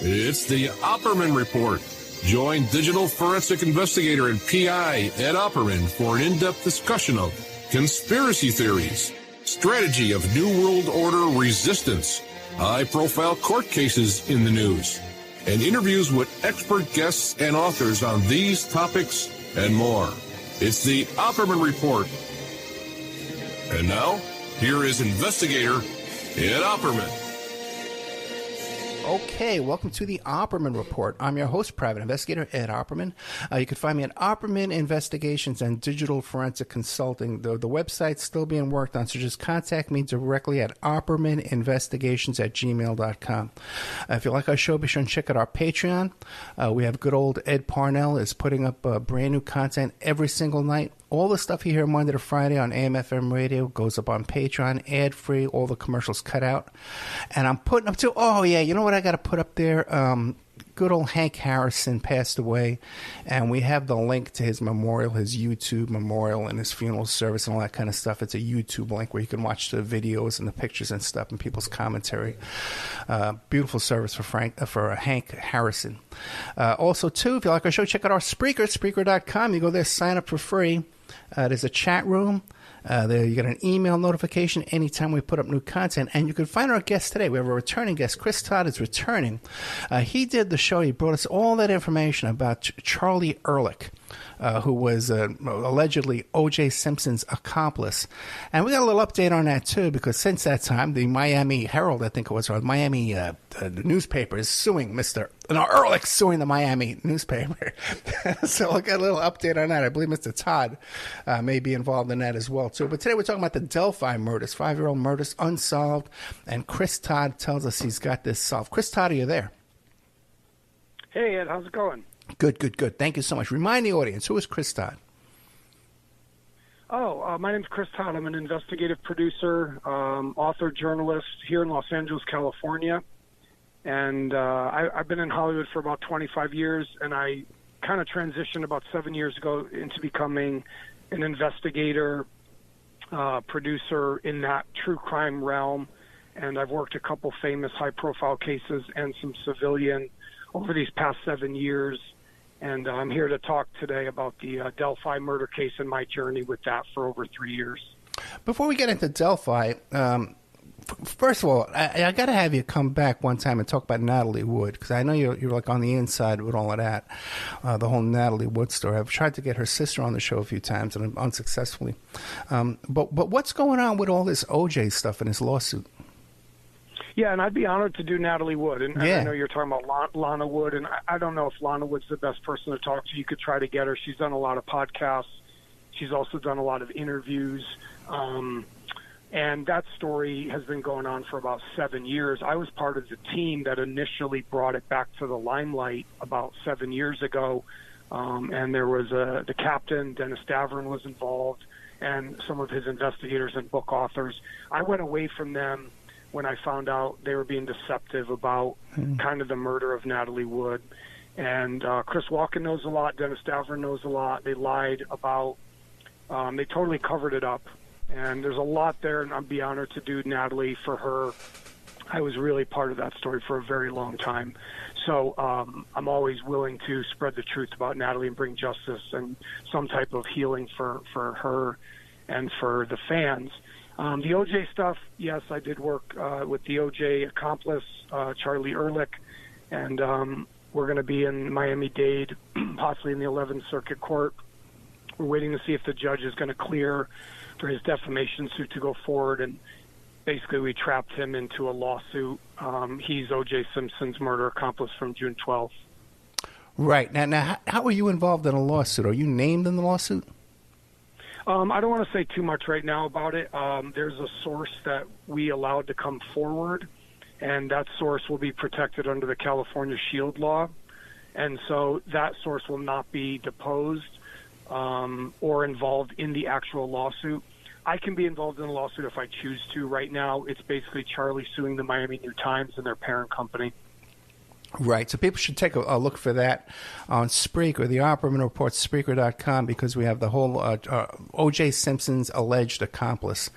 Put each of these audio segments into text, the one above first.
It's the Opperman Report. Join digital forensic investigator and PI Ed Opperman for an in-depth discussion of conspiracy theories, strategy of New World Order resistance, high-profile court cases in the news, and interviews with expert guests and authors on these topics and more. It's the Opperman Report. And now, here is investigator Ed Opperman. Okay, welcome to the Opperman Report. I'm your host, Private Investigator Ed Opperman. You can find me at Opperman Investigations and Digital Forensic Consulting. The website's still being worked on, so just contact me directly at oppermaninvestigations@gmail.com. If you like our show, be sure and check out our Patreon. We have good old Ed Parnell is putting up brand new content every single night. All the stuff you hear Monday to Friday on AM/FM radio goes up on Patreon, ad-free, all the commercials cut out. And I'm putting up to, you know what I got to put up there? Good old Hank Harrison passed away, and we have the link to his memorial, his YouTube memorial, and his funeral service and all that kind of stuff. It's a YouTube link where you can watch the videos and the pictures and stuff and people's commentary. Beautiful service for Hank Harrison. Also, too, if you like our show, check out our Spreaker, Spreaker.com. You go there, sign up for free. There's a chat room. There you get an email notification anytime we put up new content. And you can find our guest today. We have a returning guest. Chris Todd is returning. He did the show. He brought us all that information about Charlie Ehrlich, who was allegedly O.J. Simpson's accomplice. And we got a little update on that, too, because since that time, the Miami Herald, I think it was, or the Miami the newspaper is suing Ehrlich suing the Miami newspaper. So I got a little update on that. I believe Mr. Todd may be involved in that as well, too. But today we're talking about the Delphi murders, 5-year-old murders, unsolved. And Chris Todd tells us he's got this solved. Chris Todd, are you there? Hey, Ed, how's it going? Good. Thank you so much. Remind the audience, who is Chris Todd? My name's Chris Todd. I'm an investigative producer, author, journalist here in Los Angeles, California. And I've been in Hollywood for about 25 years, and I kind of transitioned about 7 years ago into becoming an investigator, producer in that true crime realm. And I've worked a couple famous high-profile cases and some civilian over these past 7 years. And I'm here to talk today about the Delphi murder case and my journey with that for over 3 years. Before we get into Delphi, first of all, I got to have you come back one time and talk about Natalie Wood, because I know you're like on the inside with all of that, the whole Natalie Wood story. I've tried to get her sister on the show a few times, and unsuccessfully. But what's going on with all this OJ stuff in his lawsuit? Yeah, and I'd be honored to do Natalie Wood. And yeah. I know you're talking about Lana Wood, and I don't know if Lana Wood's the best person to talk to. You could try to get her. She's done a lot of podcasts. She's also done a lot of interviews. And that story has been going on for about 7 years. I was part of the team that initially brought it back to the limelight about 7 years ago. And there was the captain, Dennis Davern, was involved, and some of his investigators and book authors. I went away from them when I found out they were being deceptive about kind of the murder of Natalie Wood. And Chris Walken knows a lot. Dennis Davern knows a lot. They lied about, they totally covered it up. And there's a lot there, and I'd be honored to do Natalie for her. I was really part of that story for a very long time. So I'm always willing to spread the truth about Natalie and bring justice and some type of healing for her and for the fans. The OJ stuff, yes, I did work with the OJ accomplice, Charlie Ehrlich, and we're going to be in Miami-Dade, possibly in the 11th Circuit Court. We're waiting to see if the judge is going to clear for his defamation suit to go forward, and basically we trapped him into a lawsuit. He's O.J. Simpson's murder accomplice from June 12th. Right. Now, how are you involved in a lawsuit? Are you named in the lawsuit? I don't want to say too much right now about it. There's a source that we allowed to come forward, and that source will be protected under the California Shield Law. And so that source will not be deposed or involved in the actual lawsuit. I can be involved in the lawsuit if I choose to. Right now, it's basically Charlie suing the Miami New Times and their parent company. Right, so people should take a look for that on Spreaker, the Opperman Report, Spreaker.com, because we have the whole O.J. Simpson's alleged accomplice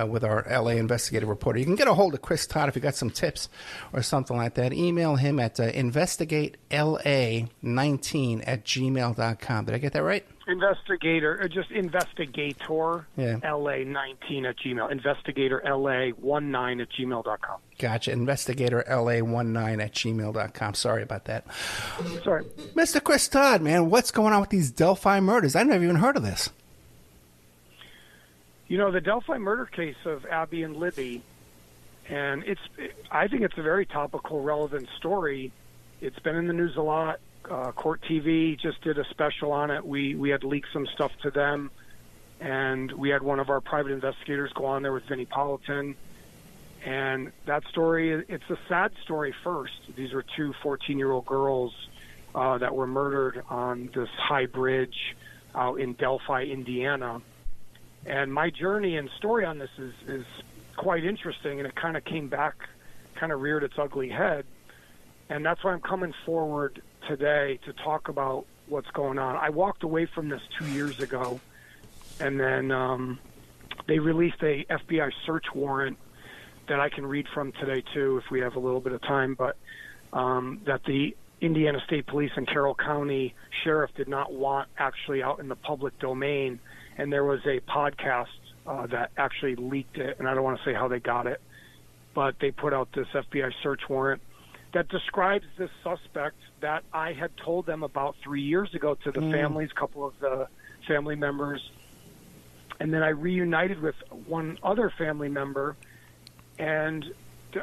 with our L.A. investigative reporter. You can get a hold of Chris Todd if you got some tips or something like that. Email him at investigatela19@gmail.com. Did I get that right? Investigator, or just investigator, Yeah. LA19@gmail. Investigator LA19@gmail.com. Gotcha. Investigator LA19@gmail.com. Sorry about that. Sorry. Mr. Chris Todd, man, what's going on with these Delphi murders? I've never even heard of this. You know, the Delphi murder case of Abby and Libby, and I think it's a very topical, relevant story. It's been in the news a lot. Court TV just did a special on it. We had leaked some stuff to them, and we had one of our private investigators go on there with Vinnie Politan. And that story, it's a sad story first. These were two 14-year-old girls that were murdered on this high bridge out in Delphi, Indiana. And my journey and story on this is quite interesting, and it kind of came back, kind of reared its ugly head. And that's why I'm coming forward today to talk about what's going on. I walked away from this 2 years ago, and then they released a FBI search warrant that I can read from today, too, if we have a little bit of time, but that the Indiana State Police and Carroll County Sheriff did not want actually out in the public domain, and there was a podcast that actually leaked it, and I don't want to say how they got it, but they put out this FBI search warrant that describes this suspect that I had told them about 3 years ago to the families, a couple of the family members, and then I reunited with one other family member, and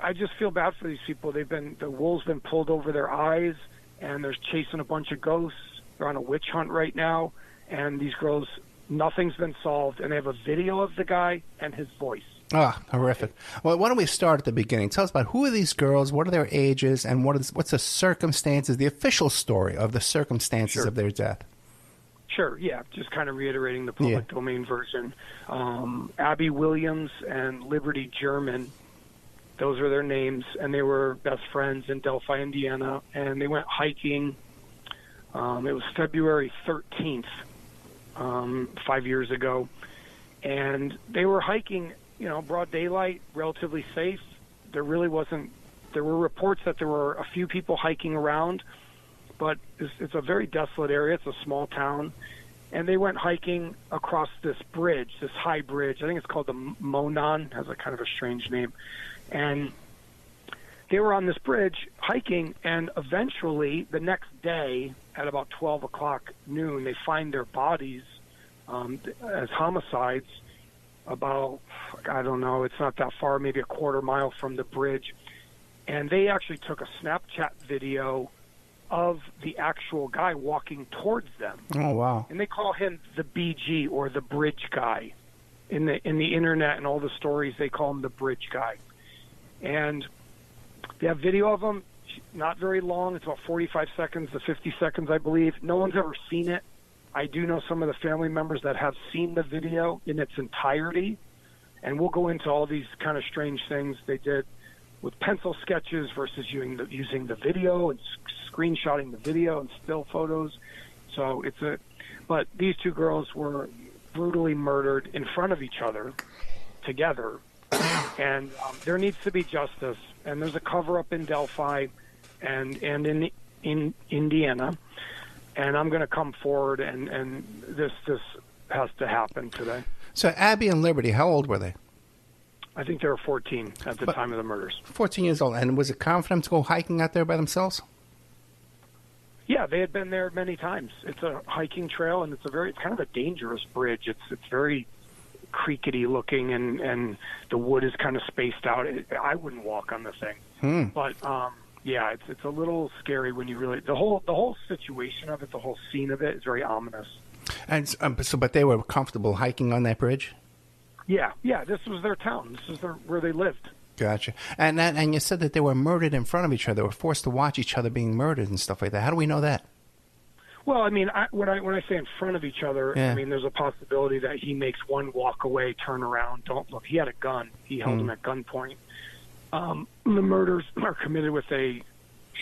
I just feel bad for these people. The wool's been pulled over their eyes, and they're chasing a bunch of ghosts. They're on a witch hunt right now, and these girls, nothing's been solved, and they have a video of the guy and his voice. Ah, horrific. Well, why don't we start at the beginning? Tell us about who are these girls, what are their ages, and what's the circumstances, the official story of the circumstances of their death. Sure, yeah, just kind of reiterating the public domain version. Abby Williams and Liberty German, those are their names, and they were best friends in Delphi, Indiana, and they went hiking. It was February 13th, 5 years ago, and they were hiking, broad daylight, relatively safe. There were reports that there were a few people hiking around, but it's a very desolate area. It's a small town. And they went hiking across this bridge, this high bridge. I think it's called the Monon, has a kind of a strange name. And they were on this bridge hiking, and eventually the next day at about 12 o'clock noon, they find their bodies as homicides about, I don't know, it's not that far, maybe a quarter mile from the bridge. And they actually took a Snapchat video of the actual guy walking towards them. Oh, wow. And they call him the BG, or the bridge guy. In the internet and all the stories, they call him the bridge guy. And they have video of him, not very long. It's about 45 seconds to 50 seconds, I believe. No one's ever seen it. I do know some of the family members that have seen the video in its entirety. And we'll go into all these kind of strange things they did with pencil sketches versus using the video and screenshotting the video and still photos. So but these two girls were brutally murdered in front of each other together. And there needs to be justice. And there's a cover-up in Delphi and in Indiana. And I'm going to come forward, and this has to happen today. So Abby and Liberty, how old were they? I think they were 14 at the time of the murders. 14 years old. And was it common for them to go hiking out there by themselves? Yeah, they had been there many times. It's a hiking trail, and it's kind of a dangerous bridge. It's very creaky looking, and the wood is kind of spaced out. I wouldn't walk on the thing. But yeah, it's a little scary when you really the whole situation of it, the whole scene of it is very ominous. And but they were comfortable hiking on that bridge? Yeah, this was their town. This is where they lived. Gotcha. And you said that they were murdered in front of each other. They were forced to watch each other being murdered and stuff like that. How do we know that? Well, I mean, when I say in front of each other, I mean, there's a possibility that he makes one walk away, turn around, don't look. He had a gun. He held him at gunpoint. The murders are committed with a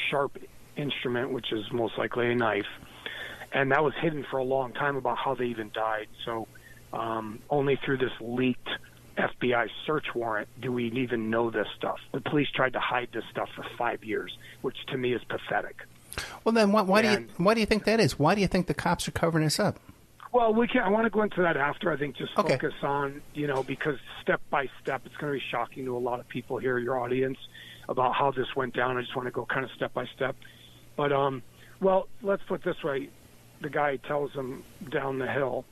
sharp instrument, which is most likely a knife. And that was hidden for a long time about how they even died. So only through this leaked FBI search warrant do we even know this stuff. The police tried to hide this stuff for 5 years, which to me is pathetic. Well, then why do you think that is? Why do you think the cops are covering this up? Well, I want to go into that after. I think just focus on, because step by step, it's going to be shocking to a lot of people here, your audience, about how this went down. I just want to go kind of step by step. But, well, let's put it this way. The guy tells them down the hill,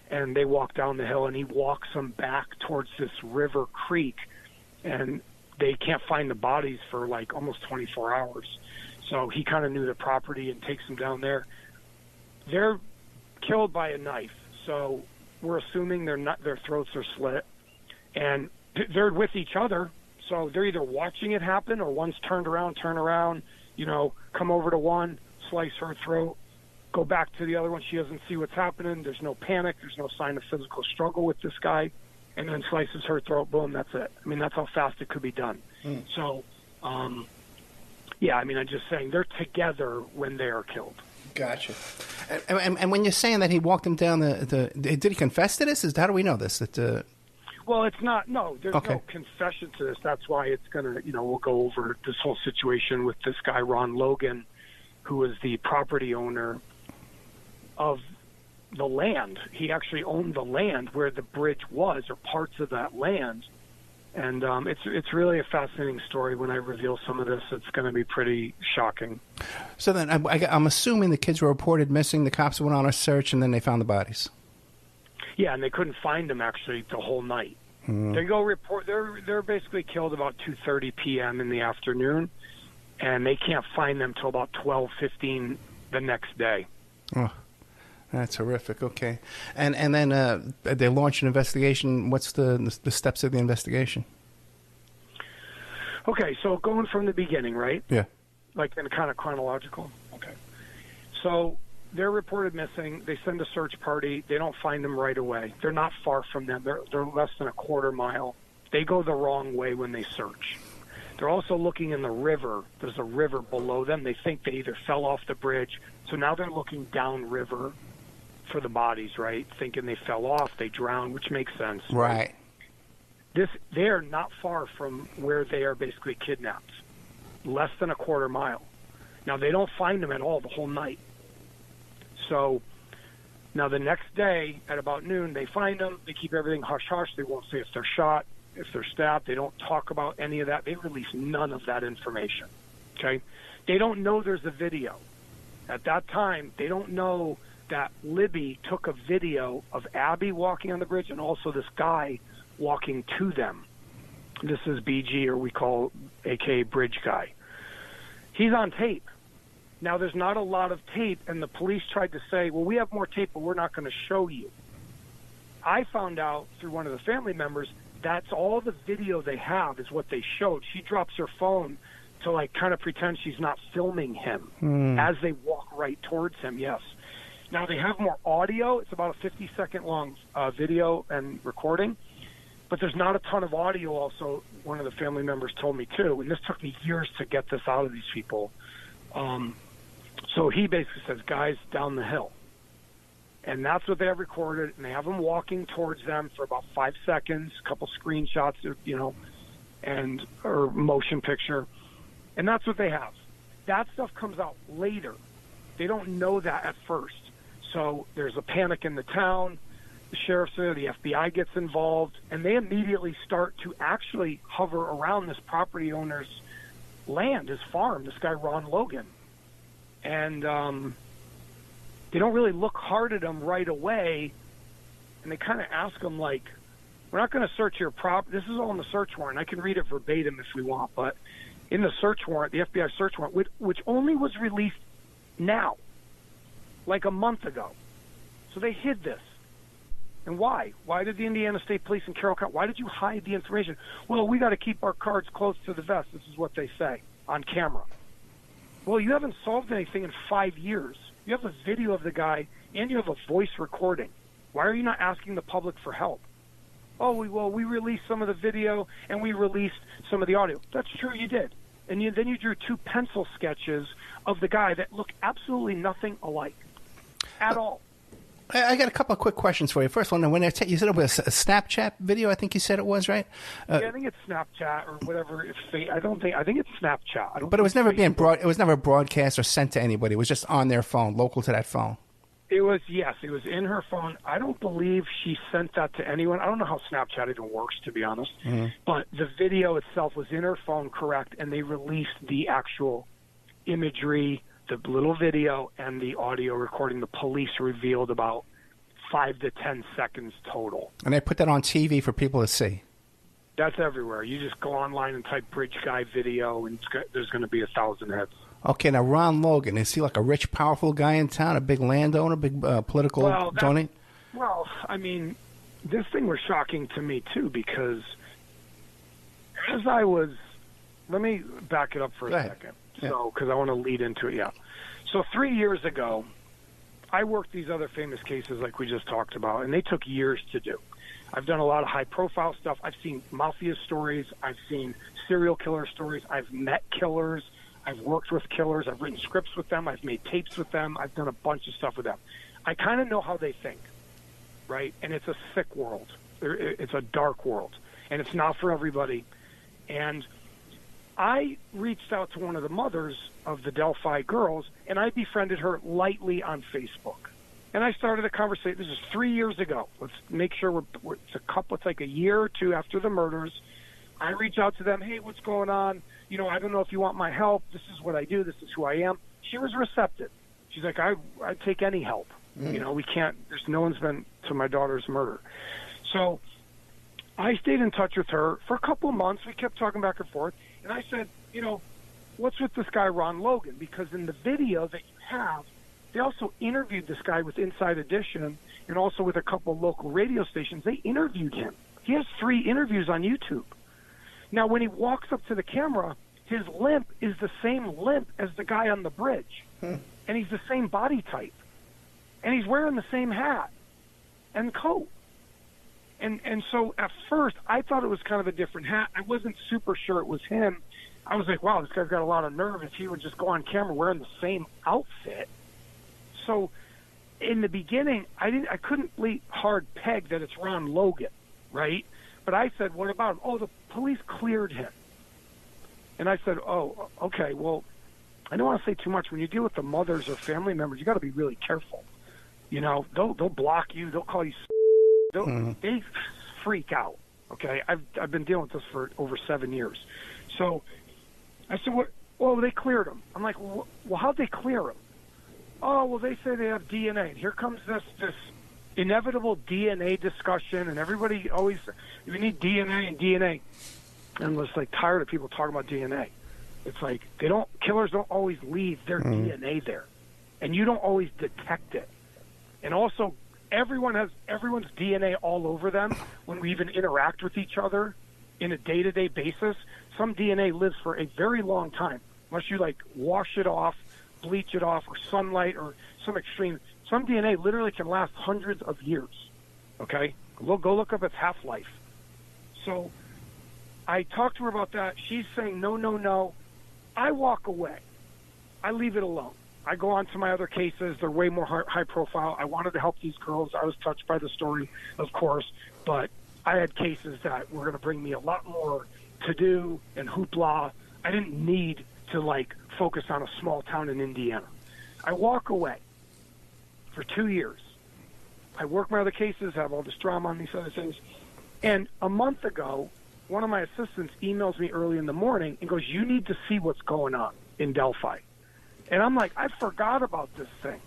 and they walk down the hill, and he walks them back towards this river creek, and they can't find the bodies for like almost 24 hours. So he kind of knew the property and takes them down there. They're killed by a knife, so we're assuming their throats are slit, and they're with each other, so they're either watching it happen or one's turn around, come over to one, slice her throat, go back to the other one. She doesn't see what's happening. There's no panic. There's no sign of physical struggle with this guy, and then slices her throat. Boom, that's it. I mean, that's how fast it could be done. So, I'm just saying they're together when they are killed. Gotcha. And when you're saying that he walked him down did he confess to this? How do we know this? Well, it's not. No, there's no confession to this. That's why it's going to, we'll go over this whole situation with this guy, Ron Logan, who was the property owner of the land. He actually owned the land where the bridge was, or parts of that land. And it's really a fascinating story. When I reveal some of this, it's going to be pretty shocking. So then I'm assuming the kids were reported missing. The cops went on a search, and then they found the bodies. Yeah, and they couldn't find them actually the whole night. They go report. They're basically killed about 2:30 p.m. in the afternoon, and they can't find them till about 12:15 the next day. Oh, that's horrific. Okay, and then they launch an investigation. What's the steps of the investigation? Okay, so going from the beginning, right? Yeah. Like in kind of chronological. Okay. So they're reported missing. They send a search party. They don't find them right away. They're not far from them. They're less than a quarter mile. They go the wrong way when they search. They're also looking in the river. There's a river below them. They think they either fell off the bridge. So now they're looking downriver for the bodies, right? Thinking they fell off, they drowned, which makes sense. Right. They're not far from where they are basically kidnapped. Less than a quarter mile. Now, they don't find them at all the whole night. So now the next day at about noon, they find them. They keep everything hush-hush. They won't say if they're shot, if they're stabbed. They don't talk about any of that. They release none of that information. Okay? They don't know there's a video. At that time, they don't know that Libby took a video of Abby walking on the bridge and also this guy walking to them. This is BG, or we call AKA Bridge Guy. He's on tape. Now, there's not a lot of tape, and the police tried to say, well, we have more tape, but we're not going to show you. I found out through one of the family members that's all the video they have is what they showed. She drops her phone to, like, kind of pretend she's not filming him as they walk right towards him, yes. Now, they have more audio. It's about a 50-second long video and recording, but there's not a ton of audio also, one of the family members told me, too, and this took me years to get this out of these people. So he basically says, guys, down the hill. And that's what they have recorded, and they have them walking towards them for about 5 seconds, a couple screenshots, or motion picture. And that's what they have. That stuff comes out later. They don't know that at first. So there's a panic in the town. The sheriff's there, the FBI gets involved, and they immediately start to actually hover around this property owner's land, his farm, this guy Ron Logan. And they don't really look hard at him right away, and they kind of ask him, like, we're not going to search your property. This is all in the search warrant. I can read it verbatim if we want, but in the search warrant, the FBI search warrant, which only was released now, like a month ago. So they hid this. And why? Why did the Indiana State Police in Carroll County, why did you hide the information? Well, we got to keep our cards close to the vest. This is what they say on camera. Well, you haven't solved anything in 5 years. You have a video of the guy, and you have a voice recording. Why are you not asking the public for help? Oh, we released some of the video, and we released some of the audio. That's true, you did. and then you drew 2 pencil sketches of the guy that look absolutely nothing alike at all. I got a couple of quick questions for you. First one, when you said it was a Snapchat video, I think you said it was, right? Yeah, I think it's Snapchat or whatever. I think it's Snapchat. But it was never it was never broadcast or sent to anybody. It was just on their phone, local to that phone. It was in her phone. I don't believe she sent that to anyone. I don't know how Snapchat even works, to be honest. Mm-hmm. But the video itself was in her phone, correct, and they released the actual imagery, the little video, and the audio recording. The police revealed about 5 to 10 seconds total. And they put that on TV for people to see. That's everywhere. You just go online and type Bridge Guy video, and there's going to be 1,000 hits. Okay, now Ron Logan, is he like a rich, powerful guy in town, a big landowner, big political donate? Well, I mean, this thing was shocking to me, too, because let me back it up for a second, because I want to lead into it, So 3 years ago, I worked these other famous cases like we just talked about, and they took years to do. I've done a lot of high-profile stuff. I've seen mafia stories. I've seen serial killer stories. I've met killers. I've worked with killers. I've written scripts with them. I've made tapes with them. I've done a bunch of stuff with them. I kind of know how they think, right? And it's a sick world. It's a dark world, and it's not for everybody. And I reached out to one of the mothers of the Delphi girls, and I befriended her lightly on Facebook. And I started a conversation. This is 3 years ago. Let's make sure it's like a year or two after the murders. I reach out to them. Hey, what's going on? I don't know if you want my help. This is what I do. This is who I am. She was receptive. She's like, I'd take any help. We can't, no one's been to my daughter's murder. So I stayed in touch with her for a couple of months. We kept talking back and forth. And I said, what's with this guy, Ron Logan? Because in the video that you have, they also interviewed this guy with Inside Edition and also with a couple of local radio stations. They interviewed him. He has 3 interviews on YouTube. Now, when he walks up to the camera, his limp is the same limp as the guy on the bridge. And he's the same body type. And he's wearing the same hat and coat. And so at first, I thought it was kind of a different hat. I wasn't super sure it was him. I was like, wow, this guy's got a lot of nerve if he would just go on camera wearing the same outfit. So in the beginning, I couldn't hard peg that it's Ron Logan, right? But I said, what about him? Oh, the police cleared him. And I said, oh, okay, well, I don't want to say too much. When you deal with the mothers or family members, you got to be really careful. They'll block you. They'll call you. They freak out. Okay, I've been dealing with this for over 7 years. So I said, what? Well, they cleared him. I'm like, well, how'd they clear him? Oh, well, they say they have DNA. And here comes this inevitable DNA discussion, and everybody always, we need DNA and DNA. And I'm just like tired of people talking about DNA. It's like killers don't always leave their DNA there, and you don't always detect it. And also, everyone's DNA all over them when we even interact with each other in a day-to-day basis. Some DNA lives for a very long time, unless you wash it off, bleach it off, or sunlight, or some extreme. Some DNA literally can last hundreds of years. Okay, go look up its half-life. So I talked to her about that. She's saying no. I walk away. I leave it alone. I go on to my other cases. They're way more high profile. I wanted to help these girls. I was touched by the story, of course, but I had cases that were going to bring me a lot more to-do and hoopla. I didn't need to, focus on a small town in Indiana. I walk away for 2 years. I work my other cases, have all this drama on these other things. And a month ago, one of my assistants emails me early in the morning and goes, you need to see what's going on in Delphi. And I'm like, I forgot about this thing.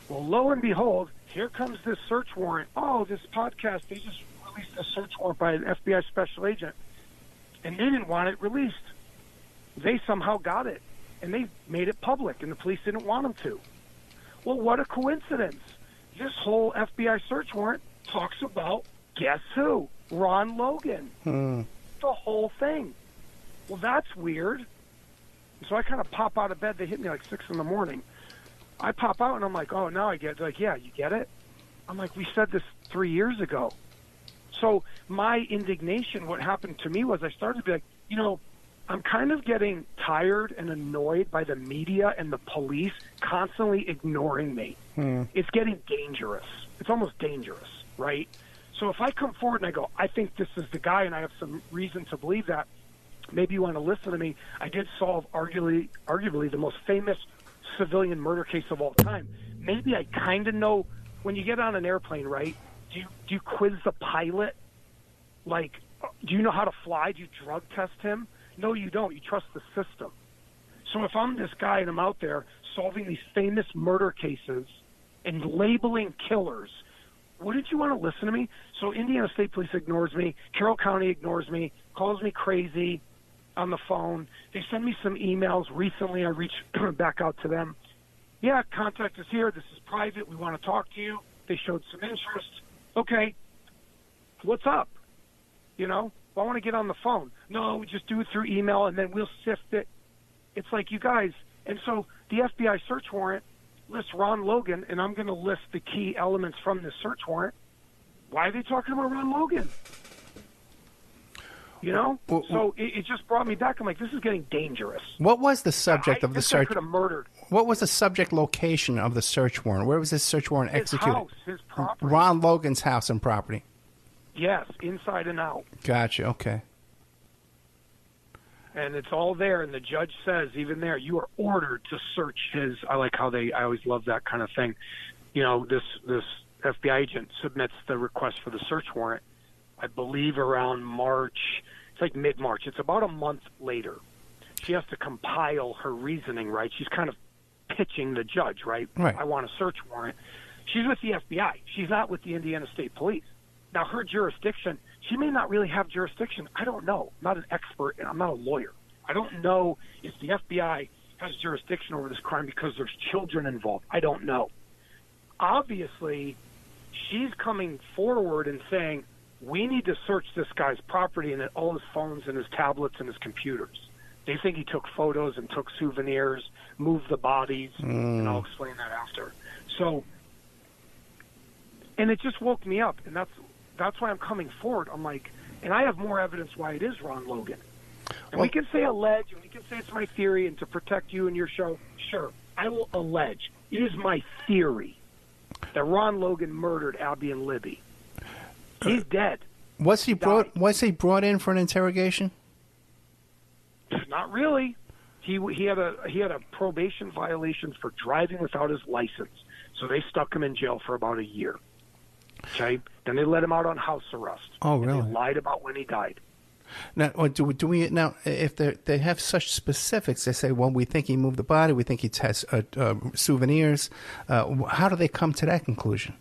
Well, lo and behold, here comes this search warrant. Oh, this podcast, they just released a search warrant by an FBI special agent. And they didn't want it released. They somehow got it. And they made it public, and the police didn't want them to. Well, what a coincidence. This whole FBI search warrant talks about, guess who? Ron Logan. The whole thing. Well, that's weird. So I kind of pop out of bed. They hit me 6 in the morning. I pop out, and I'm like, oh, now I get it. They're like, yeah, you get it? I'm like, we said this 3 years ago. So my indignation, what happened to me was I started to be like, I'm kind of getting tired and annoyed by the media and the police constantly ignoring me. It's getting dangerous. It's almost dangerous, right? So if I come forward and I go, I think this is the guy, and I have some reason to believe that, maybe you want to listen to me. I did solve arguably the most famous civilian murder case of all time. Maybe I kind of know. When you get on an airplane, right, do you quiz the pilot? Like, do you know how to fly? Do you drug test him? No, you don't. You trust the system. So if I'm this guy and I'm out there solving these famous murder cases and labeling killers, wouldn't you want to listen to me? So Indiana State Police ignores me. Carroll County ignores me, calls me crazy on the phone. They send me some emails. Recently, I reached back out to them. Yeah, contact us here. This is private. We want to talk to you. They showed some interest. Okay, what's up? You know, I want to get on the phone. No, we just do it through email, and then we'll sift it. It's like, you guys. And so the FBI search warrant lists Ron Logan, and I'm going to list the key elements from this search warrant. Why are they talking about Ron Logan? You know? So it just brought me back. I'm like, this is getting dangerous. What was the subject of the search? I could have murdered. What was the subject location of the search warrant? Where was this search warrant executed? His house, his property. Ron Logan's house and property. Yes, inside and out. Gotcha, okay. And it's all there, and the judge says, even there, you are ordered to search his. I like how I always love that kind of thing. You know, this FBI agent submits the request for the search warrant, I believe around March. It's like mid-March. It's about a month later. She has to compile her reasoning, right? She's kind of pitching the judge, right? Right. I want a search warrant. She's with the FBI. She's not with the Indiana State Police. Now, her jurisdiction, she may not really have jurisdiction. I don't know. I'm not an expert, and I'm not a lawyer. I don't know if the FBI has jurisdiction over this crime because there's children involved. I don't know. Obviously, she's coming forward and saying, we need to search this guy's property and all his phones and his tablets and his computers. They think he took photos and took souvenirs, moved the bodies, and I'll explain that after. So, and it just woke me up, and that's why I'm coming forward. I'm like, and I have more evidence why it is Ron Logan. And we can say allege, and we can say it's my theory, and to protect you and your show, sure, I will allege. It is my theory that Ron Logan murdered Abby and Libby. He's dead. Was he brought in for an interrogation? Not really. He had a probation violation for driving without his license, so they stuck him in jail for about a year. Okay, then they let him out on house arrest. Oh, really? And they lied about when he died. Now, do we now? If they have such specifics, they say, well, we think he moved the body. We think he has souvenirs. How do they come to that conclusion?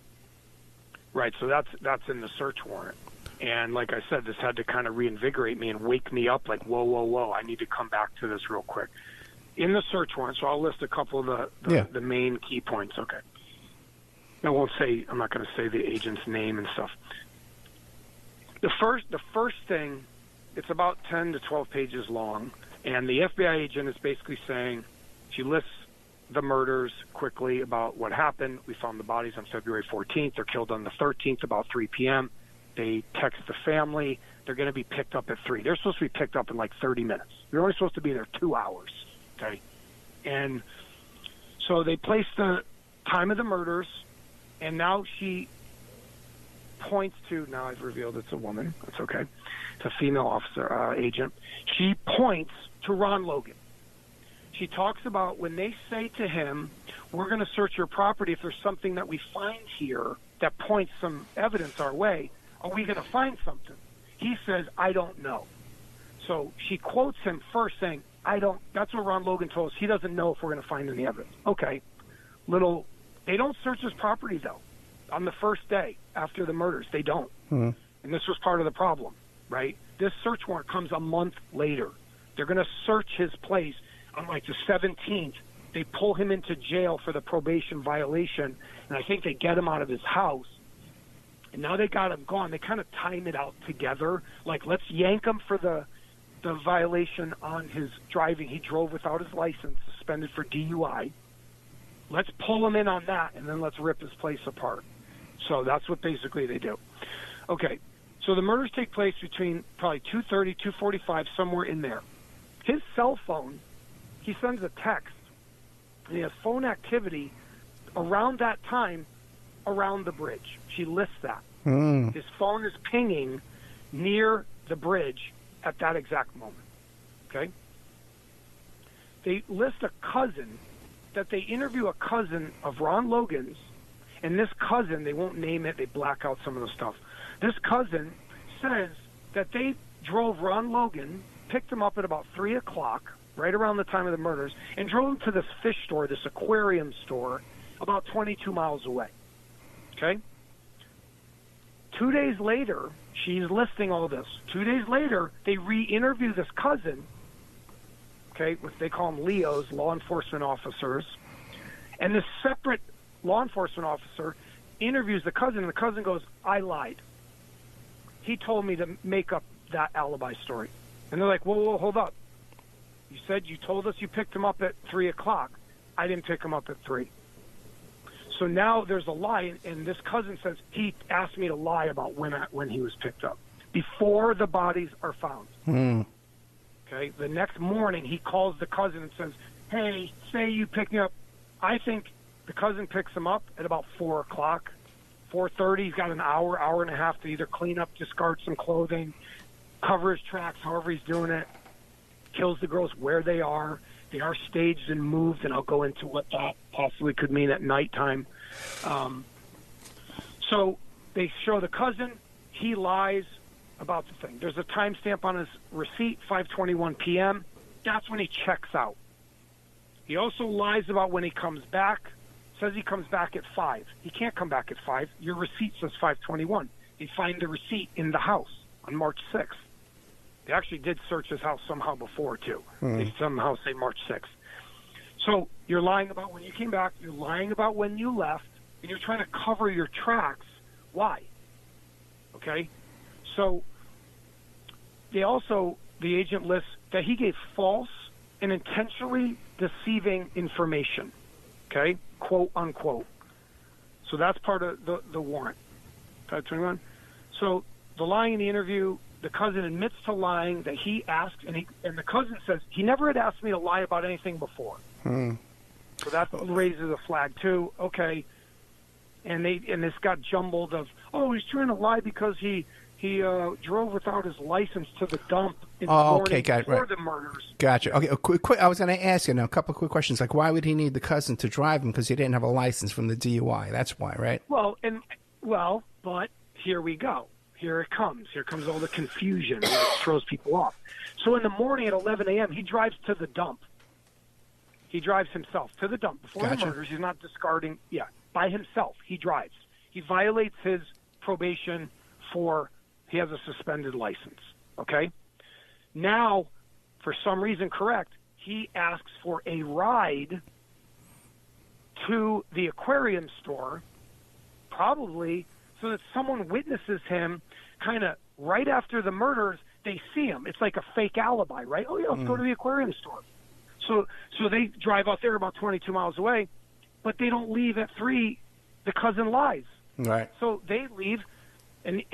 Right. So that's in the search warrant. And like I said, this had to kind of reinvigorate me and wake me up like, whoa, I need to come back to this real quick. In the search warrant, so I'll list a couple of the main key points. Okay. I'm not going to say the agent's name and stuff. The first thing, it's about 10 to 12 pages long, and the FBI agent is basically saying, she lists the murders quickly about what happened. We found the bodies on February 14th. They're killed on the 13th about 3 p.m. They text the family. They're going to be picked up at 3. They're supposed to be picked up in like 30 minutes. They're only supposed to be there 2 hours. Okay? And so they place the time of the murders, and now she points to, now I've revealed it's a woman. That's okay. It's a female officer, agent. She points to Ron Logan. She talks about when they say to him, we're going to search your property. If there's something that we find here that points some evidence our way, are we going to find something? He says, I don't know. So she quotes him first saying, that's what Ron Logan told us. He doesn't know if we're going to find any evidence. Okay. They don't search his property, though, on the first day after the murders. They don't. Mm-hmm. And this was part of the problem, right? This search warrant comes a month later. They're going to search his place on like the 17th. They pull him into jail for the probation violation, and I think they get him out of his house. And now they got him gone. They kind of time it out together. Like, let's yank him for the violation on his driving. He drove without his license, suspended for DUI. Let's pull him in on that, and then let's rip his place apart. So that's what basically they do. Okay, so the murders take place between probably 2:30, 2:45, somewhere in there. His cell phone, he sends a text, and he has phone activity around that time around the bridge. She lists that. His phone is pinging near the bridge at that exact moment. Okay? They list a cousin, that they interview a cousin of Ron Logan's, and this cousin, they won't name it, they black out some of the stuff. This cousin says that they drove Ron Logan, picked him up at about 3 o'clock, right around the time of the murders, and drove him to this fish store, this aquarium store, about 22 miles away. Okay? 2 days later, she's listing all this. 2 days later, they re-interview this cousin, okay, what they call them Leos, law enforcement officers, and this separate law enforcement officer interviews the cousin, and the cousin goes, I lied. He told me to make up that alibi story. And they're like, whoa, hold up. You said you told us you picked him up at 3 o'clock. I didn't pick him up at 3. So now there's a lie, and this cousin says he asked me to lie about when he was picked up, before the bodies are found. Okay. The next morning, he calls the cousin and says, hey, say you picked me up. I think the cousin picks him up at about 4 o'clock, 4:30. He's got an hour and a half to either clean up, discard some clothing, cover his tracks, however he's doing it, kills the girls where they are. They are staged and moved, and I'll go into what that possibly could mean at nighttime. So they show the cousin. He lies about the thing. There's a timestamp on his receipt, 5:21 p.m. That's when he checks out. He also lies about when he comes back. Says he comes back at 5. He can't come back at 5. Your receipt says 5:21. They find the receipt in the house on March 6th. They actually did search his house somehow before, too. They somehow say March 6th. So you're lying about when you came back. You're lying about when you left. And you're trying to cover your tracks. Why? Okay? So the agent lists that he gave false and intentionally deceiving information. Okay? Quote, unquote. So that's part of the warrant. 521. So the lying in the interview, the cousin admits to lying, that he asked, and the cousin says, he never had asked me to lie about anything before. So that raises a flag, too. Okay. And this got jumbled of, he's trying to lie because he drove without his license to the dump in the morning before the murders. Gotcha. Okay, quick. I was going to ask you now a couple of quick questions. Like, why would he need the cousin to drive him? Because he didn't have a license from the DUI. That's why, right? But here we go. Here it comes. Here comes all the confusion that throws people off. So in the morning at 11 a.m., he drives to the dump. He drives himself to the dump before the murders. He's not discarding. Yeah, by himself. He drives. He violates his probation he has a suspended license. Okay? Now, for some reason, he asks for a ride to the aquarium store, probably so that someone witnesses him kind of right after the murders. They see him. It's like a fake alibi, right? Oh, yeah, let's go to the aquarium store. So they drive out there about 22 miles away, but they don't leave at 3. The cousin lies. Right. So they leave, and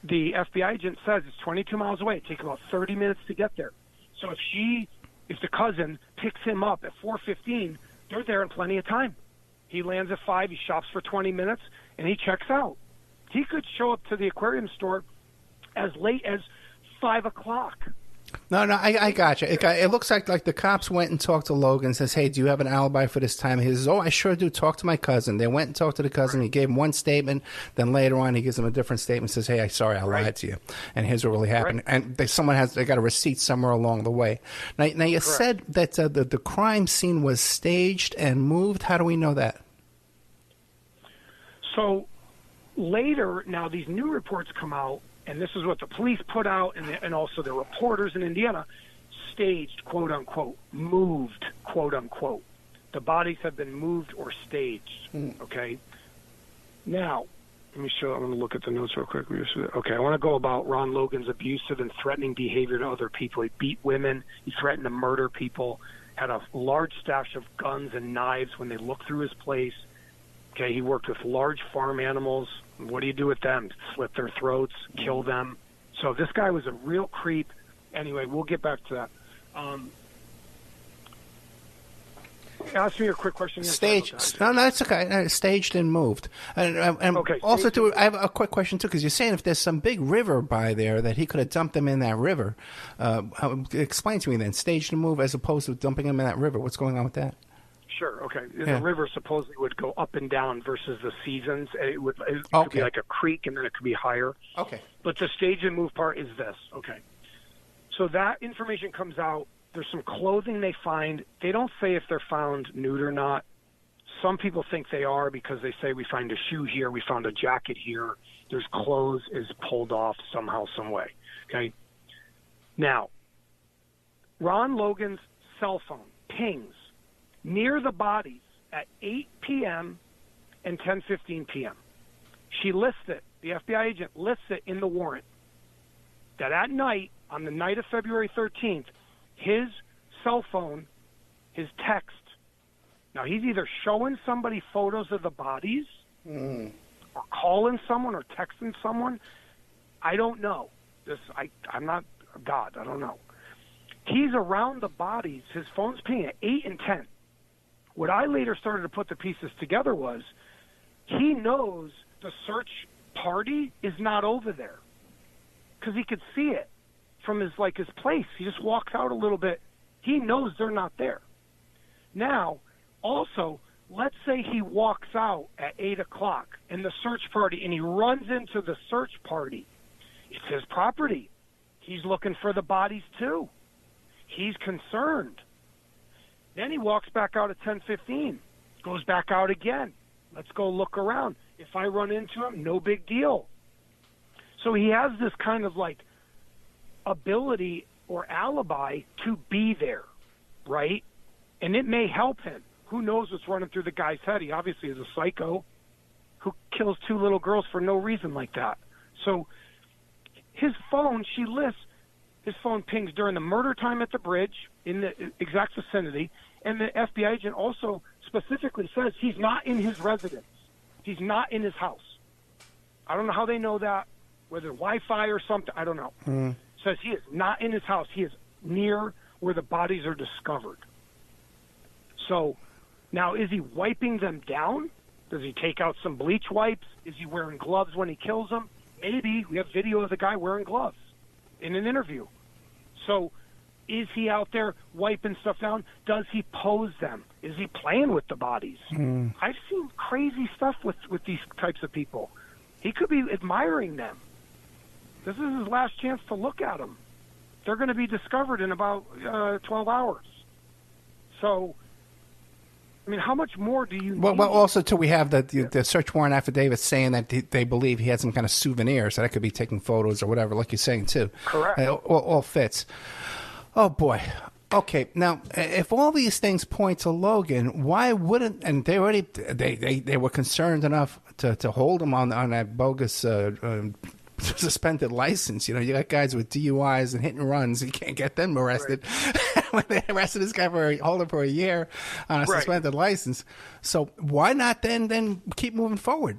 the FBI agent says it's 22 miles away. It takes about 30 minutes to get there. So if the cousin picks him up at 4:15, they're there in plenty of time. He lands at 5, he shops for 20 minutes, and he checks out. He could show up to the aquarium store as late as 5 o'clock. No, I got you. It looks like the cops went and talked to Logan and says, hey, do you have an alibi for this time? He says, I sure do. Talk to my cousin. They went and talked to the cousin. He gave him one statement. Then later on, he gives him a different statement, says, hey, I lied to you. And here's what really happened. And they got a receipt somewhere along the way. Now you said that the crime scene was staged and moved. How do we know that? So later, now these new reports come out, and this is what the police put out, and also the reporters in Indiana, staged, quote unquote, moved, quote unquote. The bodies have been moved or staged. Okay. Now, let me show. I'm going to look at the notes real quick. Okay, I want to go about Ron Logan's abusive and threatening behavior to other people. He beat women. He threatened to murder people. Had a large stash of guns and knives when they looked through his place. Okay, he worked with large farm animals. What do you do with them? Slit their throats, kill them. So this guy was a real creep. Anyway, we'll get back to that. Ask me a quick question. Staged? No, that's okay. Staged and moved. And okay. Also, too, I have a quick question too, because you're saying if there's some big river by there that he could have dumped them in that river. Explain to me then, staged and moved as opposed to dumping them in that river. What's going on with that? Sure. Okay. Yeah. The river supposedly would go up and down versus the seasons. It could be like a creek, and then it could be higher. Okay. But the stage and move part is this. Okay. So that information comes out. There's some clothing they find. They don't say if they're found nude or not. Some people think they are because they say we find a shoe here, we found a jacket here. There's clothes is pulled off somehow, some way. Okay. Now, Ron Logan's cell phone pings near the bodies at 8 p.m. and 10:15 p.m. She lists it. The FBI agent lists it in the warrant that at night, on the night of February 13th, his cell phone, his text. Now, he's either showing somebody photos of the bodies or calling someone or texting someone. I don't know. I'm not God. I don't know. He's around the bodies. His phone's pinging at 8 and 10. What I later started to put the pieces together was he knows the search party is not over there because he could see it from his place. He just walks out a little bit. He knows they're not there. Now, also, let's say he walks out at 8 o'clock in the search party and he runs into the search party. It's his property. He's looking for the bodies too. He's concerned. Then he walks back out at 10:15, goes back out again. Let's go look around. If I run into him, no big deal. So he has this kind of ability or alibi to be there, right? And it may help him. Who knows what's running through the guy's head? He obviously is a psycho who kills 2 little girls for no reason like that. So his phone, she lists, his phone pings during the murder time at the bridge in the exact vicinity. And the FBI agent also specifically says he's not in his residence. He's not in his house. I don't know how they know that, whether Wi-Fi or something. I don't know. Says he is not in his house. He is near where the bodies are discovered. So now, is he wiping them down? Does he take out some bleach wipes? Is he wearing gloves when he kills them? Maybe. We have video of the guy wearing gloves in an interview. So is he out there wiping stuff down? Does he pose them? Is he playing with the bodies? I've seen crazy stuff with these types of people. He could be admiring them. This is his last chance to look at them. They're going to be discovered in about 12 hours. So, I mean, how much more do you need? Well, also, too, we have the search warrant affidavit saying that they believe he had some kind of souvenir, so that could be taking photos or whatever, like you're saying, too. Correct. All fits. Oh, boy. Okay, now, if all these things point to Logan, why wouldn't, and they already, they were concerned enough to hold him on that bogus suspended license. You know, you got guys with DUIs and hit and runs. You can't get them arrested. Right. When they arrested this guy hold him for a year on a suspended license. So why not then keep moving forward?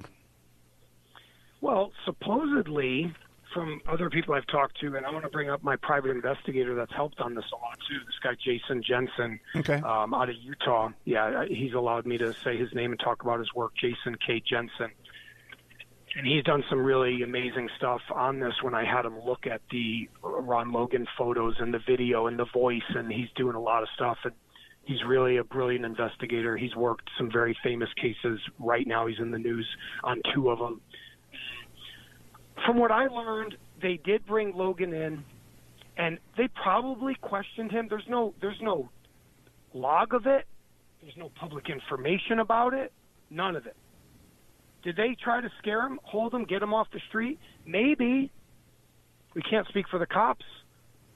Well, supposedly, from other people I've talked to, and I want to bring up my private investigator that's helped on this a lot too, this guy Jason Jensen, out of Utah. Yeah, he's allowed me to say his name and talk about his work, Jason K. Jensen. And he's done some really amazing stuff on this when I had him look at the Ron Logan photos and the video and the voice, and he's doing a lot of stuff. And he's really a brilliant investigator. He's worked some very famous cases. Right now he's in the news on 2 of them. From what I learned, they did bring Logan in, and they probably questioned him. There's no log of it. There's no public information about it. None of it. Did they try to scare him, hold him, get him off the street? Maybe. We can't speak for the cops,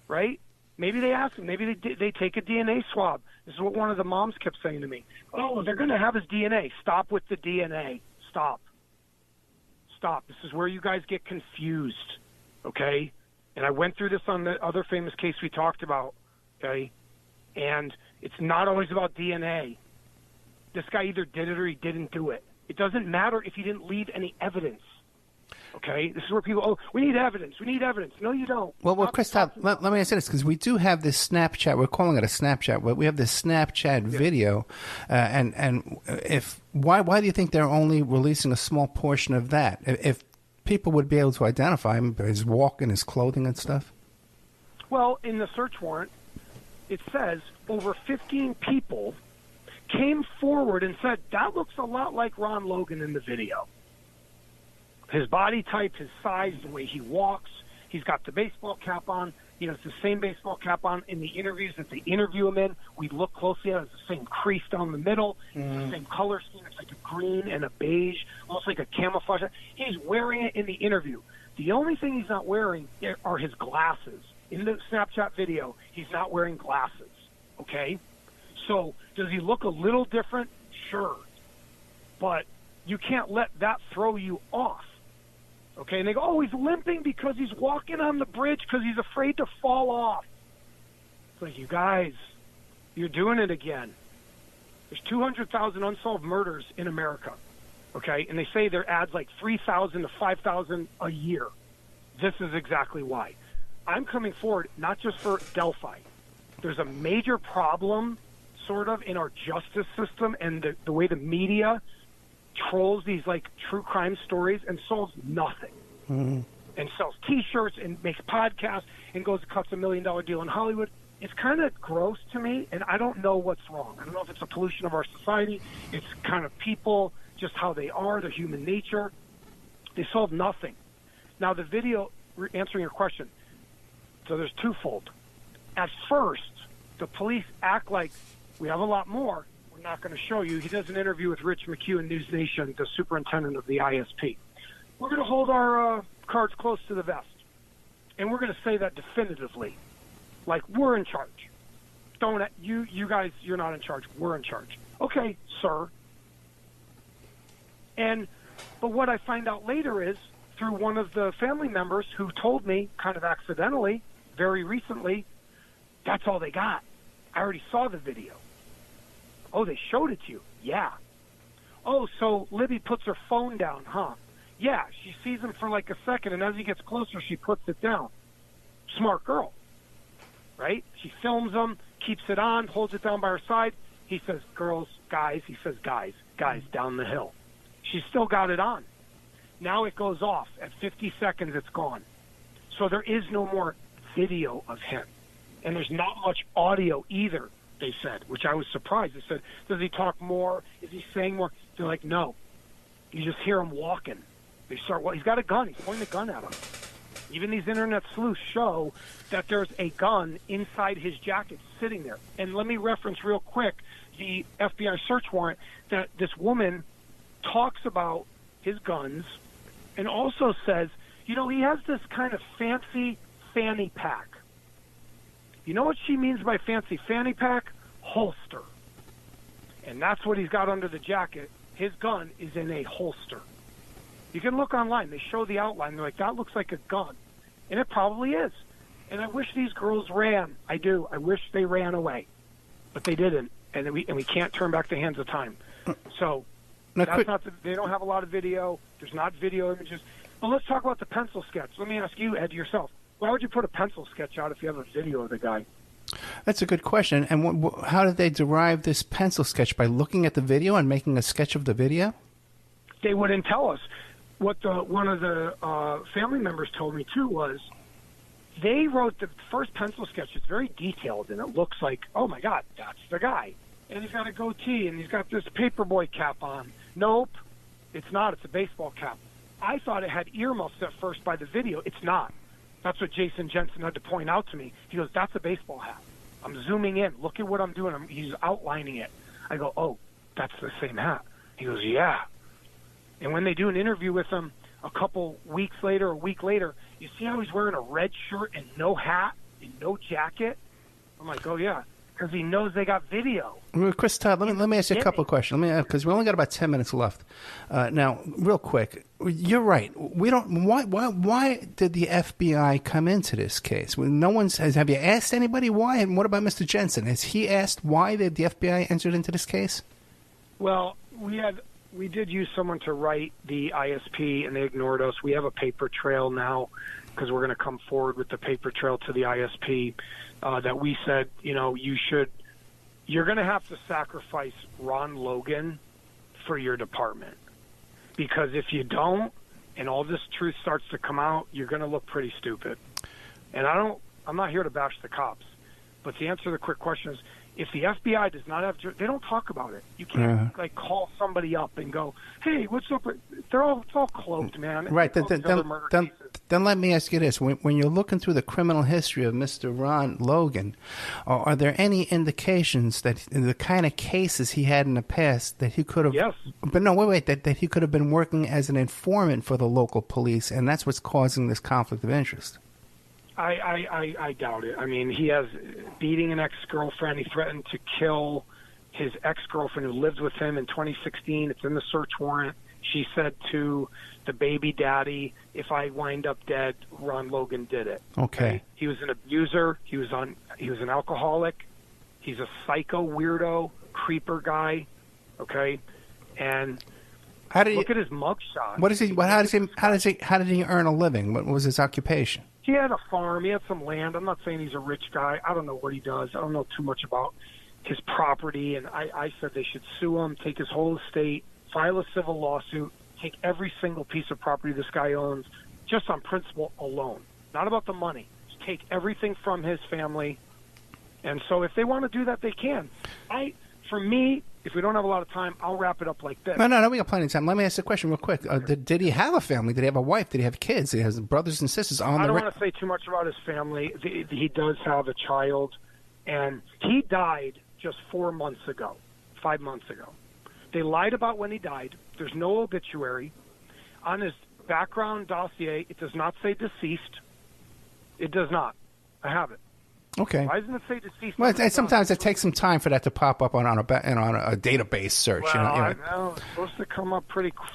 right? Maybe they asked him. Maybe they take a DNA swab. This is what one of the moms kept saying to me. Oh, they're going to have his DNA. Stop with the DNA. Stop. This is where you guys get confused, okay? And I went through this on the other famous case we talked about, okay? And it's not always about DNA. This guy either did it or he didn't do it. It doesn't matter if he didn't leave any evidence. Okay, this is where people, we need evidence. We need evidence. No, you don't. Well, Chris Todd, let me answer this, because we do have this Snapchat. We're calling it a Snapchat, but we have this Snapchat video. And why do you think they're only releasing a small portion of that? If people would be able to identify him, his walk and his clothing and stuff? Well, in the search warrant, it says over 15 people came forward and said, that looks a lot like Ron Logan in the video. His body type, his size, the way he walks. He's got the baseball cap on. He has the same baseball cap on in the interviews that they interview him in. We look closely at it. It's the same crease down the middle. It's the same color scheme. It's like a green and a beige, almost like a camouflage. He's wearing it in the interview. The only thing he's not wearing are his glasses. In the Snapchat video, he's not wearing glasses, okay? So does he look a little different? Sure. But you can't let that throw you off. Okay, and they go, he's limping because he's walking on the bridge because he's afraid to fall off. It's like, you guys, you're doing it again. There's 200,000 unsolved murders in America, okay? And they say there adds like 3,000 to 5,000 a year. This is exactly why. I'm coming forward not just for Delphi. There's a major problem, sort of, in our justice system and the way the media trolls these like true crime stories and solves nothing, and sells T-shirts and makes podcasts and goes and cuts $1 million deal in Hollywood. It's kind of gross to me, and I don't know what's wrong. I don't know if it's a pollution of our society. It's kind of people, just how they are, their human nature. They solve nothing. Now the video, answering your question, so there's twofold. At first, the police act like we have a lot more. Not going to show you. He does an interview with Rich McHugh, News Nation, the superintendent of the ISP. We're going to hold our cards close to the vest, and we're going to say that definitively, like we're in charge. Don't you guys? You're not in charge. We're in charge. Okay, sir. But what I find out later is through one of the family members who told me, kind of accidentally, very recently, that's all they got. I already saw the video. Oh, they showed it to you? Yeah. Oh, so Libby puts her phone down, huh? Yeah, she sees him for like a second, and as he gets closer, she puts it down. Smart girl, right? She films him, keeps it on, holds it down by her side. He says, girls, guys. He says, guys, down the hill. She's still got it on. Now it goes off. At 50 seconds, it's gone. So there is no more video of him. And there's not much audio either, they said, which I was surprised. They said, does he talk more? Is he saying more? They're like, no. You just hear him walking. He's got a gun. He's pointing a gun at him. Even these internet sleuths show that there's a gun inside his jacket sitting there. And let me reference real quick the FBI search warrant that this woman talks about his guns and also says, he has this kind of fancy fanny pack. You know what she means by fancy fanny pack? Holster. And that's what he's got under the jacket. His gun is in a holster. You can look online. They show the outline. They're like, that looks like a gun. And it probably is. And I wish these girls ran. I do. I wish they ran away. But they didn't. And we can't turn back the hands of time. So they don't have a lot of video. There's not video images. But let's talk about the pencil sketch. Let me ask you, Ed, yourself. Why would you put a pencil sketch out if you have a video of the guy? That's a good question. And how did they derive this pencil sketch? By looking at the video and making a sketch of the video? They wouldn't tell us. What one of the family members told me, too, was they wrote the first pencil sketch. It's very detailed, and it looks like, oh, my God, that's the guy. And he's got a goatee, and he's got this paperboy cap on. Nope, it's not. It's a baseball cap. I thought it had earmuffs at first by the video. It's not. That's what Jason Jensen had to point out to me. He goes, that's a baseball hat. I'm zooming in. Look at what I'm doing. He's outlining it. I go, oh, that's the same hat. He goes, yeah. And when they do an interview with him a week later, you see how he's wearing a red shirt and no hat and no jacket? I'm like, oh, yeah, because he knows they got video. Chris Todd, let me ask you a couple of questions. Because we only got about 10 minutes left. Now, real quick, you're right. We don't. Why did the FBI come into this case? No one's. Have you asked anybody why? And what about Mr. Jensen? Has he asked why the FBI entered into this case? Well, we had we did use someone to write the ISP, and they ignored us. We have a paper trail now because we're going to come forward with the paper trail to the ISP that we said, you're going to have to sacrifice Ron Logan for your department, because if you don't, and all this truth starts to come out, you're going to look pretty stupid. And I'm not here to bash the cops, but to answer the quick question is, if the FBI does not have, they don't talk about it. You can't call somebody up and go, "Hey, what's up?" It's all cloaked, man. Right. Then let me ask you this: when you're looking through the criminal history of Mr. Ron Logan, are there any indications that in the kind of cases he had in the past that he could have? Yes. But no, wait. That he could have been working as an informant for the local police, and that's what's causing this conflict of interest. I doubt it. I mean, he has beating an ex-girlfriend. He threatened to kill his ex-girlfriend who lived with him in 2016. It's in the search warrant. She said to the baby daddy, "If I wind up dead, Ron Logan did it." Okay. He was an abuser. He was an alcoholic. He's a psycho weirdo, creeper guy. Okay. And look at his mugshot. How did he earn a living? What was his occupation? He had a farm. He had some land. I'm not saying he's a rich guy. I don't know what he does. I don't know too much about his property. And I said they should sue him, take his whole estate, file a civil lawsuit, take every single piece of property this guy owns, just on principle alone. Not about the money. Just take everything from his family. And so if they want to do that, they can. For me, if we don't have a lot of time, I'll wrap it up like this. No, we got plenty of time. Let me ask the question real quick. Did he have a family? Did he have a wife? Did he have kids? Did he have brothers and sisters? I don't want to say too much about his family. He does have a child, and he died just 5 months ago. They lied about when he died. There's no obituary. On his background dossier, it does not say deceased. It does not. I have it. Okay. Why doesn't it say deceased? Well, sometimes it takes some time for that to pop up on a database search. Well, I know. It's supposed to come up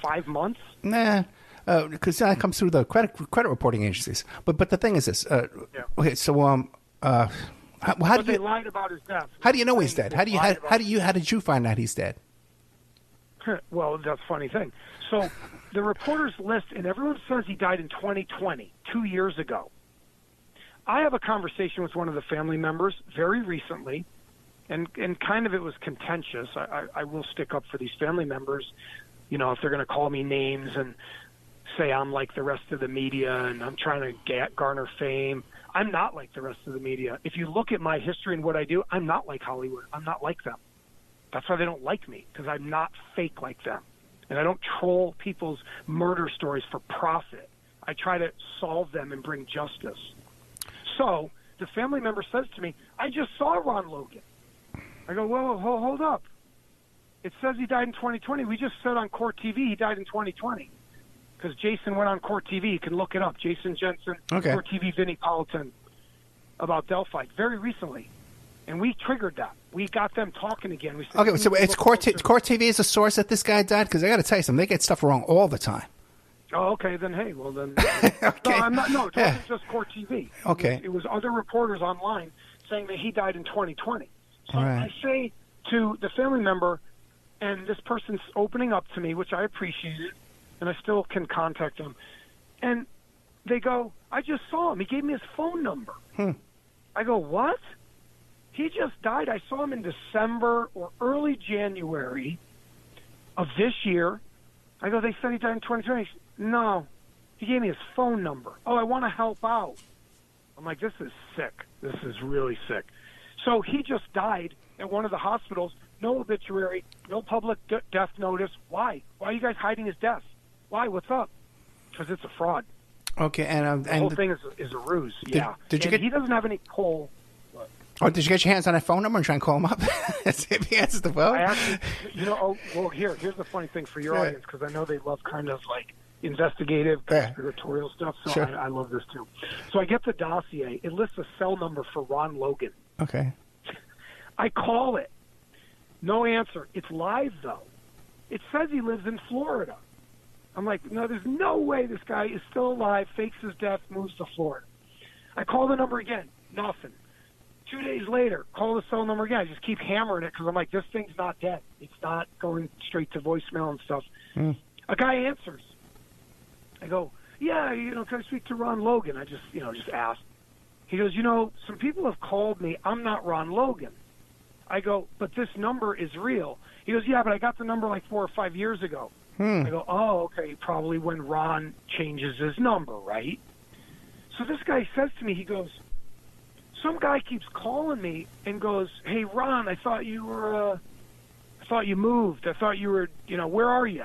5 months. Nah, because that comes through the credit reporting agencies. But the thing is this. Okay, so they lied about his death. How do you know he's dead? How did you find out he's dead? Well, that's a funny thing. So the reporters list, and everyone says he died in 2020, 2 years ago. I have a conversation with one of the family members very recently, and kind of it was contentious. I will stick up for these family members, if they're going to call me names and say I'm like the rest of the media and I'm trying to garner fame. I'm not like the rest of the media. If you look at my history and what I do, I'm not like Hollywood. I'm not like them. That's why they don't like me, because I'm not fake like them. And I don't troll people's murder stories for profit. I try to solve them and bring justice. So the family member says to me, "I just saw Ron Logan." I go, "Whoa, hold up. It says he died in 2020. We just said on Court TV he died in 2020. Because Jason went on Court TV. You can look it up. Jason Jensen, okay. Court TV, Vinnie Politan, about Delphi very recently. And we triggered that. We got them talking again. We said, okay, so it's Court TV is a source that this guy died? Because I got to tell you something. They get stuff wrong all the time. Oh, okay. Then, hey, well, then. Okay. No, I'm not. No, it wasn't just Court TV. Okay. It was other reporters online saying that he died in 2020. So right. I say to the family member, and this person's opening up to me, which I appreciated, and I still can contact them. And they go, "I just saw him. He gave me his phone number." I go, "What? He just died. I saw him in December or early January of this year." I go, "They said he died in 2020. No, he gave me his phone number. Oh, I want to help out." I'm like, this is sick. This is really sick. So he just died at one of the hospitals. No obituary, no public death notice. Why? Why are you guys hiding his death? Why? What's up? Because it's a fraud. Okay, and the whole thing is a ruse. Did you get? He doesn't have any pull. Oh, did you get your hands on that phone number and try and call him up? See if he answers the phone. I actually, here's the funny thing for your audience, because I know they love kind of like investigative, conspiratorial stuff. So sure. I love this too. So I get the dossier. It lists a cell number for Ron Logan. Okay. I call it. No answer. It's live though. It says he lives in Florida. I'm like, no, there's no way this guy is still alive, fakes his death, moves to Florida. I call the number again. Nothing. 2 days later, call the cell number again. I just keep hammering it because I'm like, this thing's not dead. It's not going straight to voicemail and stuff. A guy answers. I go, yeah, can I speak to Ron Logan? I just asked. He goes, some people have called me. I'm not Ron Logan. I go, but this number is real. He goes, yeah, but I got the number like 4 or 5 years ago. I go, oh, okay, probably when Ron changes his number, right? So this guy says to me, he goes, some guy keeps calling me and goes, hey, Ron, I thought you moved. I thought you were, where are you?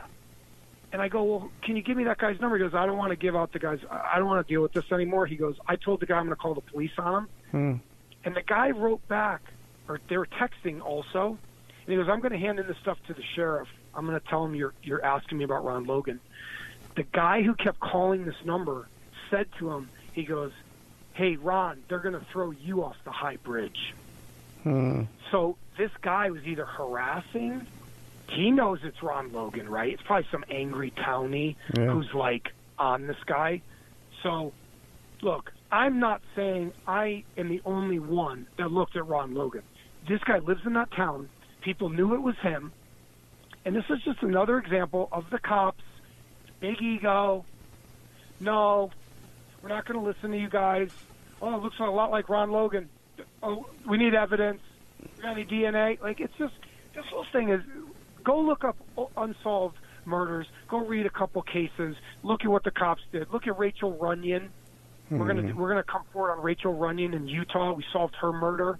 And I go, well, can you give me that guy's number? He goes, I don't want to give out the guy's, I don't want to deal with this anymore. He goes, I told the guy I'm going to call the police on him. And the guy wrote back, or they were texting also, and he goes, I'm going to hand in this stuff to the sheriff. I'm going to tell him you're asking me about Ron Logan. The guy who kept calling this number said to him, he goes, hey, Ron, they're going to throw you off the high bridge. So this guy was either harassing. He knows it's Ron Logan, right? It's probably some angry townie who's like on this guy. So, look, I'm not saying I am the only one that looked at Ron Logan. This guy lives in that town. People knew it was him. And this is just another example of the cops, big ego. No, we're not going to listen to you guys. Oh, it looks a lot like Ron Logan. Oh, we need evidence. We got any DNA? Like, it's just, this whole thing is, go look up unsolved murders. Go read a couple cases. Look at what the cops did. Look at Rachel Runyon. We're gonna come forward on Rachel Runyon in Utah. We solved her murder.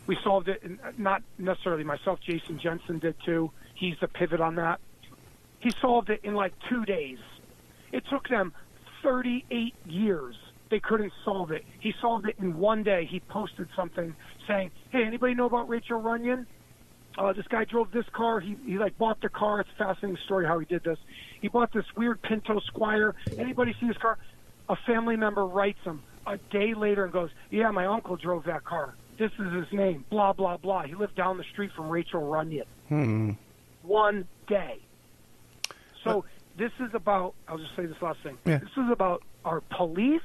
We solved it, not necessarily myself. Jason Jensen did too. He's the pivot on that. He solved it in like 2 days. It took them 38 years. They couldn't solve it. He solved it in 1 day. He posted something saying, hey, anybody know about Rachel Runyon? This guy drove this car. He bought the car. It's a fascinating story how he did this. He bought this weird Pinto Squire. Anybody see this car? A family member writes him a day later and goes, yeah, my uncle drove that car. This is his name, blah, blah, blah. He lived down the street from Rachel Runyon. 1 day. So this is about, I'll just say this last thing. Yeah. This is about our police,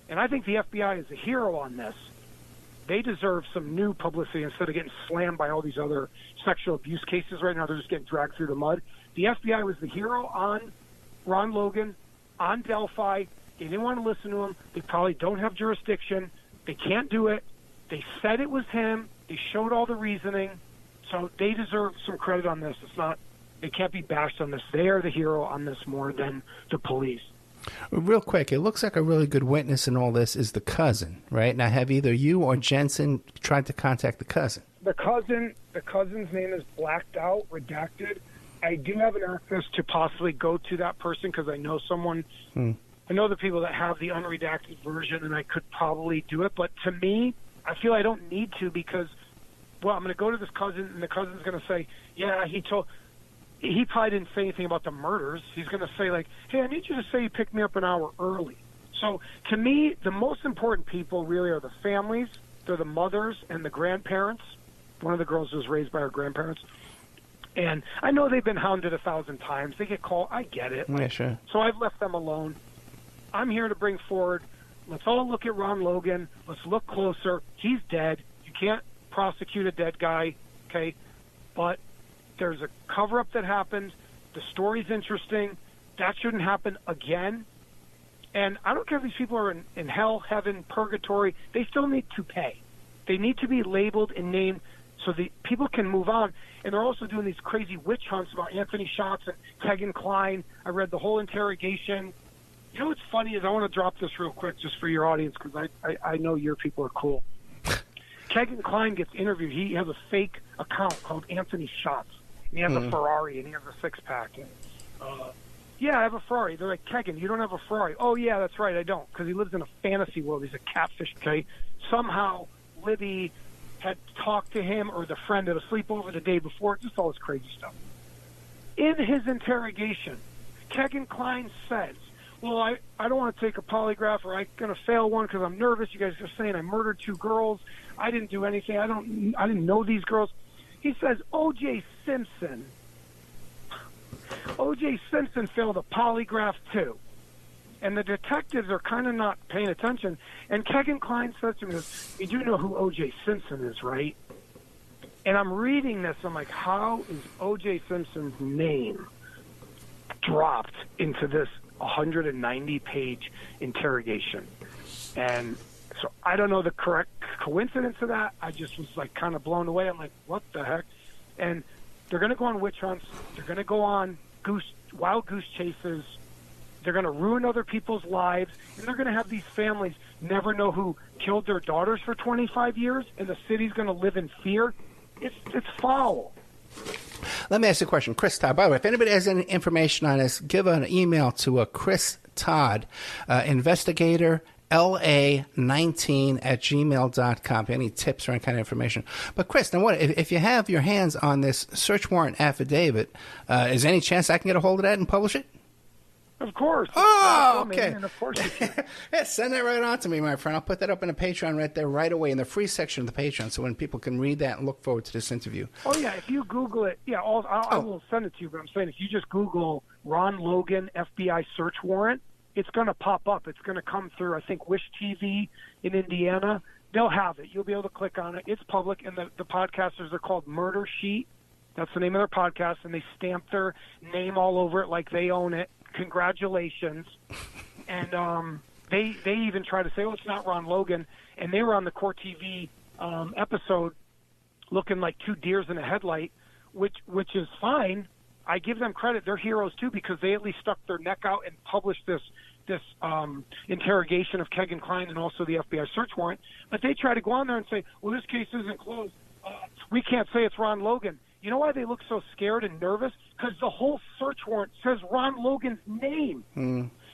and I think the FBI is a hero on this. They deserve some new publicity instead of getting slammed by all these other sexual abuse cases right now. They're just getting dragged through the mud. The FBI was the hero on Ron Logan, on Delphi. They didn't want to listen to him. They probably don't have jurisdiction. They can't do it. They said it was him. They showed all the reasoning. So they deserve some credit on this. It's not, they can't be bashed on this. They are the hero on this more than the police. Real quick, it looks like a really good witness in all this is the cousin, right? Now, have either you or Jensen tried to contact the cousin? The cousin's name is blacked out, redacted. I do have an access to possibly go to that person because I know someone. I know the people that have the unredacted version, and I could probably do it. But to me, I feel I don't need to because, well, I'm going to go to this cousin, and the cousin's going to say, yeah, he probably didn't say anything about the murders. He's going to say, like, hey, I need you to say you picked me up an hour early. So to me, the most important people really are the families. They're the mothers and the grandparents. One of the girls was raised by her grandparents. And I know they've been hounded 1,000 times. They get called. I get it. Yeah, sure. So I've left them alone. I'm here to bring forward, let's all look at Ron Logan. Let's look closer. He's dead. You can't prosecute a dead guy, okay? But there's a cover-up that happened. The story's interesting. That shouldn't happen again. And I don't care if these people are in hell, heaven, purgatory. They still need to pay. They need to be labeled and named so the people can move on. And they're also doing these crazy witch hunts about Anthony Schatz and Kegan Kline. I read the whole interrogation. You know what's funny is I want to drop this real quick just for your audience because I know your people are cool. Kegan Kline gets interviewed. He has a fake account called Anthony Schatz. And he has a Ferrari, and he has a six-pack. Yeah, I have a Ferrari. They're like, Kegan, you don't have a Ferrari. Oh, yeah, that's right, I don't, because he lives in a fantasy world. He's a catfish, okay? Somehow Libby had talked to him or the friend at a sleepover the day before, just all this crazy stuff. In his interrogation, Kegan Kline says, well, I don't want to take a polygraph or I'm going to fail one because I'm nervous. You guys are saying I murdered 2 girls. I didn't do anything. I didn't know these girls. He says O.J. Simpson failed a polygraph too. And the detectives are kind of not paying attention. And Kegan Kline says to me, you do know who O.J. Simpson is, right? And I'm reading this. I'm like, how is O.J. Simpson's name dropped into this 190-page interrogation? And so I don't know the correct coincidence of that. I just was like kind of blown away. I'm like, what the heck? And they're going to go on witch hunts. They're going to go on wild goose chases. They're going to ruin other people's lives, and they're going to have these families never know who killed their daughters for 25 years, and the city's going to live in fear. It's foul. Let me ask you a question. Chris Todd, by the way, if anybody has any information on this, give an email to Chris Todd, investigator, la19@gmail.com. Any tips or any kind of information. But Chris, then what if you have your hands on this search warrant affidavit? Is there any chance I can get a hold of that and publish it? Of course. Oh, okay. And of course you can. Yeah, send that right on to me, my friend. I'll put that up in the Patreon right there right away in the free section of the Patreon, so when people can read that and look forward to this interview. Oh, yeah, if you Google it, I will send it to you, but I'm saying if you just Google Ron Logan FBI search warrant, it's going to pop up. It's going to come through, I think, Wish TV in Indiana. They'll have it. You'll be able to click on it. It's public, and the podcasters are called Murder Sheet. That's the name of their podcast, and they stamp their name all over it like they own it. Congratulations. And they even try to say, oh, it's not Ron Logan. And they were on the Court TV episode looking like two deers in a headlight, which is fine. I give them credit. They're heroes, too, because they at least stuck their neck out and published this interrogation of Kegan Kline and also the FBI search warrant. But they try to go on there and say, well, this case isn't closed. We can't say it's Ron Logan. You know why they look so scared and nervous? Because the whole search warrant says Ron Logan's name.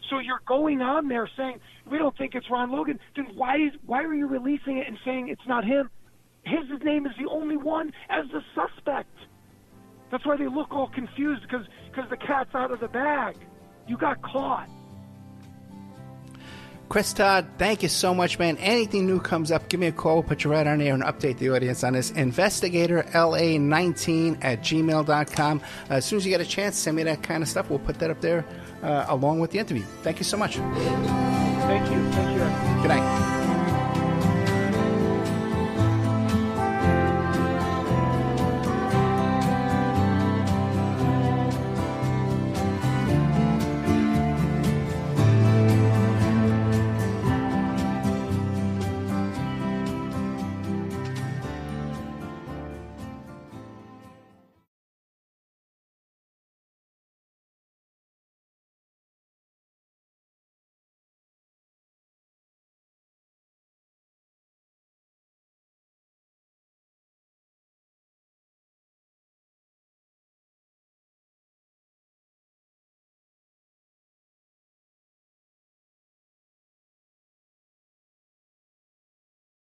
So you're going on there saying, we don't think it's Ron Logan. Then why are you releasing it and saying it's not him? His name is the only one as the suspect. That's why they look all confused, because the cat's out of the bag. You got caught. Chris Todd, thank you so much, man. Anything new comes up, give me a call. We'll put you right on air and update the audience on this. Investigator, la19@gmail.com. As soon as you get a chance, send me that kind of stuff. We'll put that up there along with the interview. Thank you so much. Thank you. Good night.